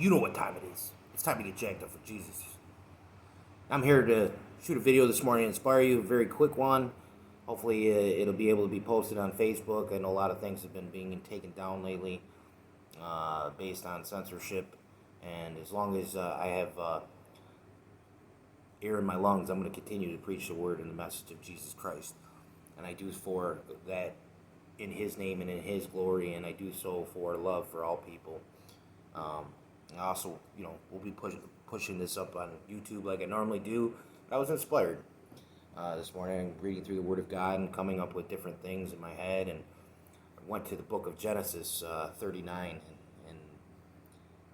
You know what time it is. It's time to get jacked up for Jesus. I'm here to shoot a video this morning to inspire you, a very quick one. Hopefully it'll be able to be posted on Facebook. I know a lot of things have been being taken down lately based on censorship. And as long as I have air in my lungs, I'm going to continue to preach the word and the message of Jesus Christ. And I do for that in His name and in His glory, and I do so for love for all people. I also, we'll be pushing this up on YouTube like I normally do. I was inspired this morning, reading through the Word of God and coming up with different things in my head, and I went to the book of Genesis 39, and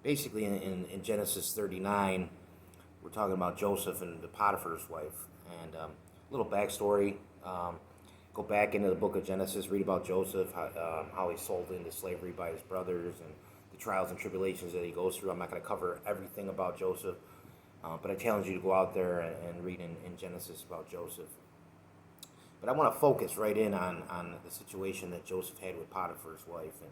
basically in Genesis 39, we're talking about Joseph and the Potiphar's wife, and a little backstory. Go back into the book of Genesis, read about Joseph, how he's sold into slavery by his brothers, and the trials and tribulations that he goes through. I'm not going to cover everything about Joseph, but I challenge you to go out there and read in Genesis about Joseph. But I want to focus right in on the situation that Joseph had with Potiphar's wife. And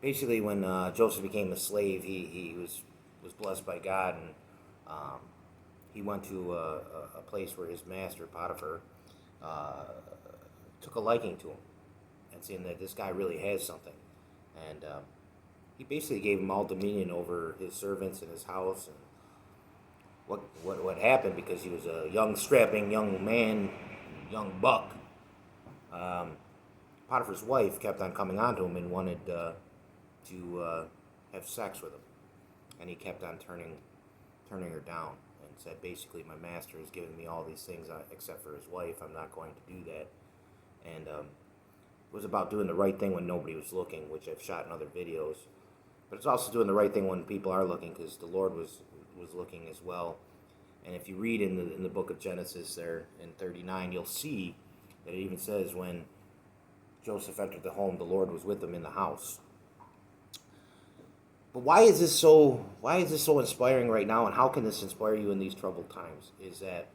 basically, when Joseph became a slave, he was blessed by God, and he went to a place where his master, Potiphar, took a liking to him and seeing that this guy really has something. And he basically gave him all dominion over his servants and his house. And what happened, because he was a young, strapping young man, young buck, Potiphar's wife kept on coming on to him and wanted to have sex with him. And he kept on turning her down and said, basically, my master has given me all these things except for his wife. I'm not going to do that. And it was about doing the right thing when nobody was looking, which I've shot in other videos. But it's also doing the right thing when people are looking, because the Lord was looking as well. And if you read in the book of Genesis there in 39, you'll see that it even says when Joseph entered the home, the Lord was with him in the house. But why is this so inspiring right now, and how can this inspire you in these troubled times? Is that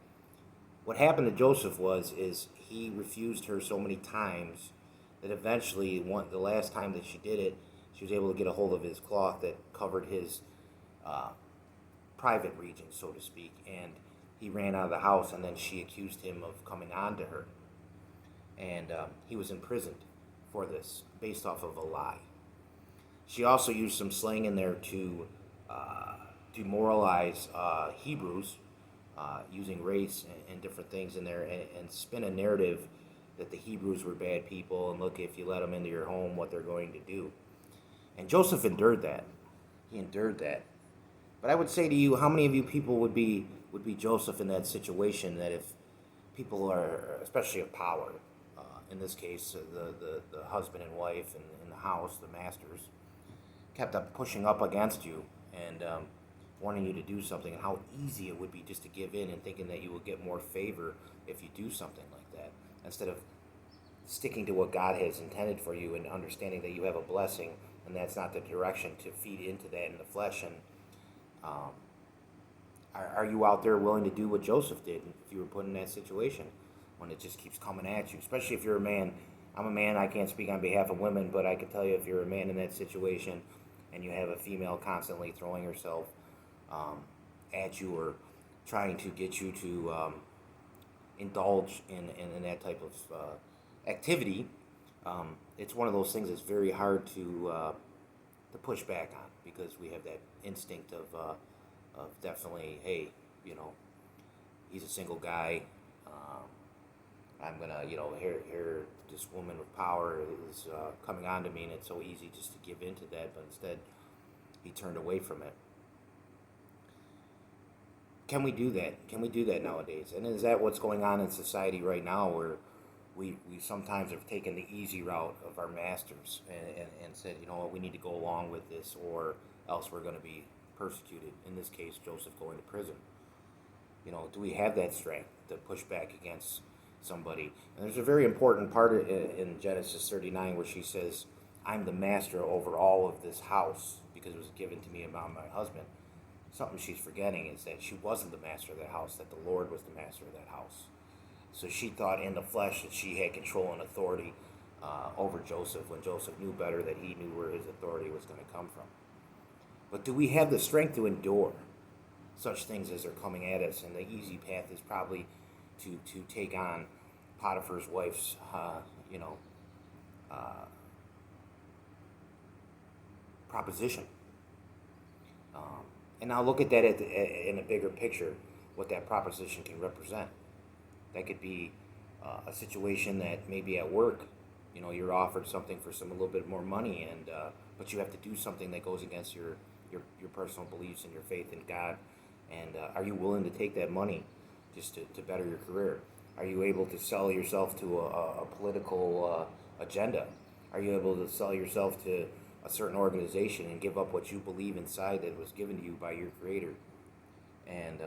what happened to Joseph is he refused her so many times that eventually, the last time that she did it, she was able to get a hold of his cloth that covered his private region, so to speak, and he ran out of the house, and then she accused him of coming on to her. And he was imprisoned for this, based off of a lie. She also used some slang in there to demoralize Hebrews, using race and different things in there, and spin a narrative that the Hebrews were bad people, and look, if you let them into your home, what they're going to do. And Joseph endured that. He endured that. But I would say to you, how many of you people would be Joseph in that situation, that if people are, especially of power, in this case, the husband and wife in the house, the masters, kept up pushing up against you and wanting you to do something, and how easy it would be just to give in and thinking that you will get more favor if you do something like that, instead of sticking to what God has intended for you and understanding that you have a blessing, and that's not the direction to feed into that in the flesh. And are you out there willing to do what Joseph did if you were put in that situation when it just keeps coming at you, especially if you're a man? I'm a man, I can't speak on behalf of women, but I can tell you, if you're a man in that situation and you have a female constantly throwing herself at you or trying to get you to indulge in that type of activity, it's one of those things that's very hard to push back on, because we have that instinct of definitely, hey, he's a single guy. I'm gonna, here this woman with power is coming on to me, and it's so easy just to give into that. But instead, he turned away from it. Can we do that? Can we do that nowadays? And is that what's going on in society right now, where we sometimes have taken the easy route of our masters and said, you know what, we need to go along with this, or else we're going to be persecuted. In this case, Joseph going to prison. Do we have that strength to push back against somebody? And there's a very important part in Genesis 39 where she says, I'm the master over all of this house, because it was given to me by my husband. Something she's forgetting is that she wasn't the master of that house, that the Lord was the master of that house. So she thought in the flesh that she had control and authority over Joseph, when Joseph knew better, that he knew where his authority was going to come from. But do we have the strength to endure such things as they're coming at us? And the easy path is probably to take on Potiphar's wife's, proposition. And now look at that in a bigger picture, what that proposition can represent. That could be a situation that maybe at work, you're offered something for a little bit more money, and but you have to do something that goes against your personal beliefs and your faith in God. And are you willing to take that money just to better your career? Are you able to sell yourself to a political agenda? Are you able to sell yourself to a certain organization and give up what you believe inside that was given to you by your Creator? And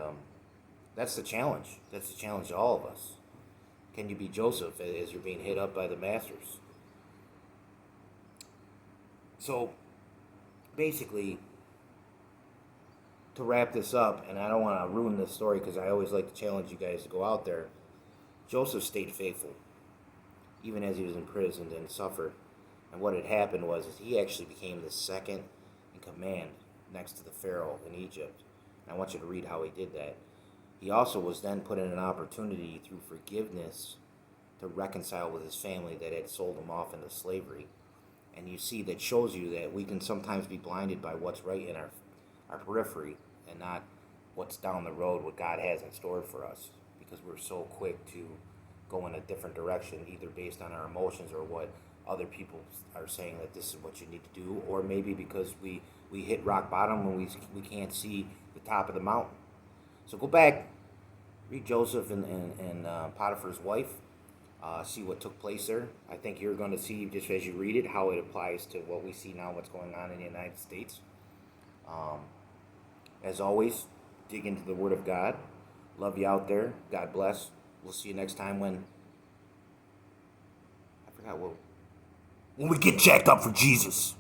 that's the challenge. That's the challenge to all of us. Can you be Joseph as you're being hit up by the masters? So, basically, to wrap this up, and I don't want to ruin this story because I always like to challenge you guys to go out there, Joseph stayed faithful, even as he was imprisoned and suffered. And what had happened was he actually became the second in command next to the Pharaoh in Egypt. And I want you to read how he did that. He also was then put in an opportunity through forgiveness to reconcile with his family that had sold him off into slavery. And you see, that shows you that we can sometimes be blinded by what's right in our periphery and not what's down the road, what God has in store for us, because we're so quick to go in a different direction, either based on our emotions or what other people are saying that this is what you need to do, or maybe because we hit rock bottom and we can't see the top of the mountain. So go back, read Joseph and Potiphar's wife, see what took place there. I think you're going to see, just as you read it, how it applies to what we see now, what's going on in the United States. As always, dig into the Word of God. Love you out there. God bless. We'll see you next time when we get jacked up for Jesus.